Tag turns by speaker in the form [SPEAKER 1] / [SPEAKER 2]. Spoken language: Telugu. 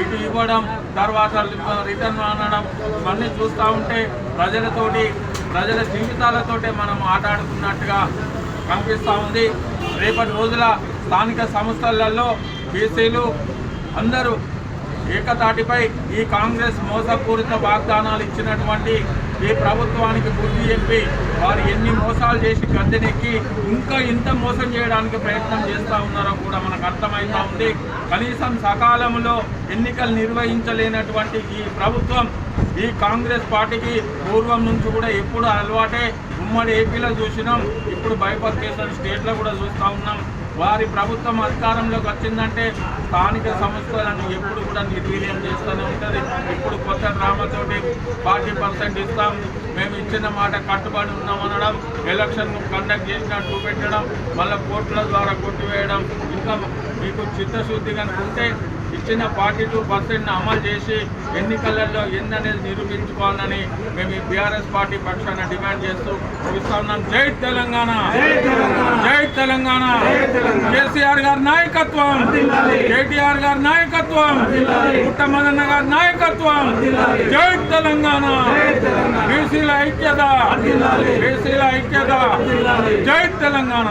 [SPEAKER 1] ఇటు ఇవ్వడం, తర్వాత రిటర్న్ అనడం, ఇవన్నీ చూస్తూ ఉంటే ప్రజల జీవితాలతోటే మనం ఆటాడుకున్నట్టుగా కనిపిస్తూ ఉంది. రేపటి రోజుల స్థానిక సంస్థలలో బీసీలు అందరూ ఏకతాటిపై ఈ కాంగ్రెస్ మోసపూరిత వాగ్దానాలు ఇచ్చినటువంటి ఈ ప్రభుత్వానికి బుద్ధి చెప్పి వారు ఎన్ని మోసాలు చేసి గద్దెనెక్కి ఇంకా ఇంత మోసం చేయడానికి ప్రయత్నం చేస్తూ ఉన్నారో కూడా మనకు అర్థమవుతూ ఉంది. కనీసం సకాలంలో ఎన్నికలు నిర్వహించలేనటువంటి ఈ ప్రభుత్వం, ఈ కాంగ్రెస్ పార్టీకి పూర్వం నుంచి కూడా ఎప్పుడు అలవాటే. ఉమ్మడి ఏపీలో చూసినాం, ఇప్పుడు బైపర్కేషన్ స్టేట్లో కూడా చూస్తూ ఉన్నాం. వారి ప్రభుత్వం అధికారంలోకి వచ్చిందంటే స్థానిక సంస్థలను ఎప్పుడు కూడా నిర్వీర్యం చేస్తూనే ఉంటుంది. ఇప్పుడు కొత్త డ్రామాతోటి 40% ఇస్తాం, మేము ఇచ్చిన మాట కట్టుబడి ఉన్నామనడం, ఎలక్షన్ కండక్ట్ చేసినట్టు చూపెట్టడం, మళ్ళీ కోర్టుల ద్వారా కొట్టివేయడం. ఇంకా మీకు చిత్తశుద్ధి కనుకుంటే ఇచ్చిన 42% అమలు చేసి ఎన్నికలలో ఏందనేది నిరూపించుకోవాలని మేము ఈ బీఆర్ఎస్ పార్టీ పక్షాన డిమాండ్ చేస్తూ చూస్తా ఉన్నాం. జై తెలంగాణ, జై తెలంగాణ. కేసీఆర్ గారి నాయకత్వం, కేటీఆర్ గారి నాయకత్వం, పుట్టమదన్న గారి నాయకత్వం. జై తెలంగాణ. బీసీల ఐక్యత, బీసీల ఐక్యత. జై తెలంగాణ.